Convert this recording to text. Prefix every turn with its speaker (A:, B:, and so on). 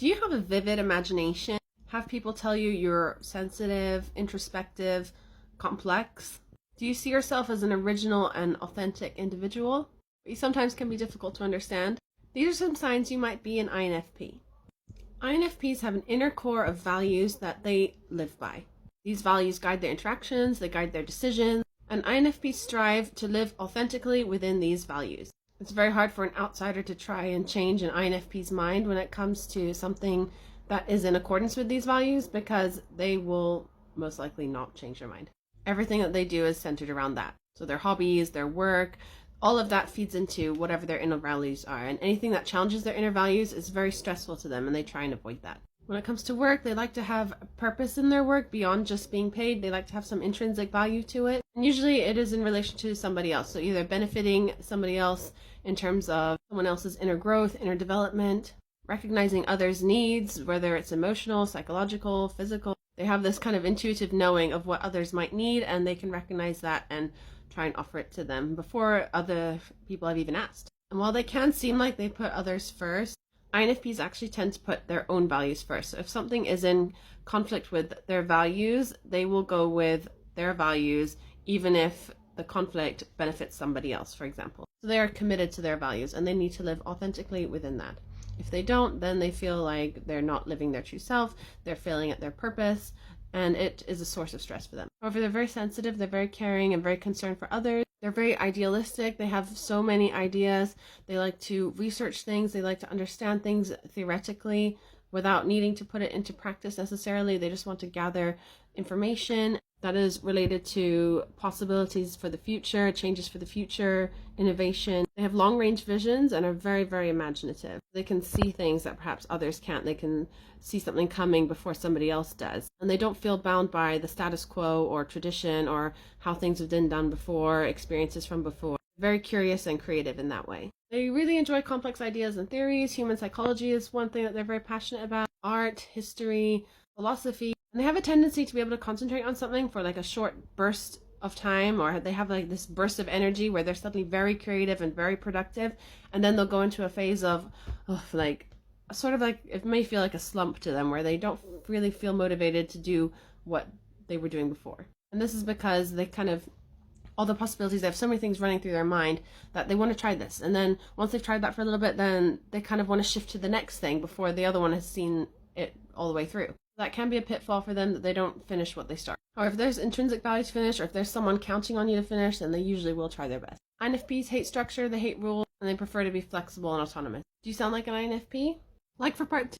A: Do you have a vivid imagination? Have people tell you you're sensitive, introspective, complex? Do you see yourself as an original and authentic individual? You sometimes can be difficult to understand. These are some signs you might be an INFP. INFPs have an inner core of values that they live by. These values guide their interactions, they guide their decisions, and INFPs strive to live authentically within these values. It's very hard for an outsider to try and change an INFP's mind when it comes to something that is in accordance with these values, because they will most likely not change their mind. Everything that they do is centered around that. So their hobbies, their work, all of that feeds into whatever their inner values are. And anything that challenges their inner values is very stressful to them, and they try and avoid that. When it comes to work, they like to have a purpose in their work beyond just being paid. They like to have some intrinsic value to it. And usually it is in relation to somebody else. So either benefiting somebody else in terms of someone else's inner growth, inner development, recognizing others' needs, whether it's emotional, psychological, physical. They have this kind of intuitive knowing of what others might need, and they can recognize that and try and offer it to them before other people have even asked. And while they can seem like they put others first, INFPs actually tend to put their own values first. So if something is in conflict with their values, they will go with their values even if the conflict benefits somebody else, for example. So they are committed to their values, and they need to live authentically within that. If they don't, then they feel like they're not living their true self, they're failing at their purpose, and it is a source of stress for them. However, they're very sensitive, they're very caring and very concerned for others. They're very idealistic, they have so many ideas, they like to research things, they like to understand things theoretically without needing to put it into practice necessarily. They just want to gather information that is related to possibilities for the future, changes for the future, innovation. They have long-range visions and are very, very imaginative. They can see things that perhaps others can't. They can see something coming before somebody else does. And they don't feel bound by the status quo or tradition or how things have been done before, experiences from before. Very curious and creative in that way. They really enjoy complex ideas and theories. Human psychology is one thing that they're very passionate about. Art, history, philosophy. And they have a tendency to be able to concentrate on something for like a short burst of time, or they have like this burst of energy where they're suddenly very creative and very productive, and then they'll go into a phase of like sort of like, it may feel like a slump to them where they don't really feel motivated to do what they were doing before. And this is because they kind of, all the possibilities, they have so many things running through their mind that they want to try this, and then once they've tried that for a little bit, then they kind of want to shift to the next thing before the other one has seen it all the way through. That can be a pitfall for them, that they don't finish what they start. However, if there's intrinsic value to finish, or if there's someone counting on you to finish, then they usually will try their best. INFPs hate structure, they hate rules, and they prefer to be flexible and autonomous. Do you sound like an INFP? Like for part 2.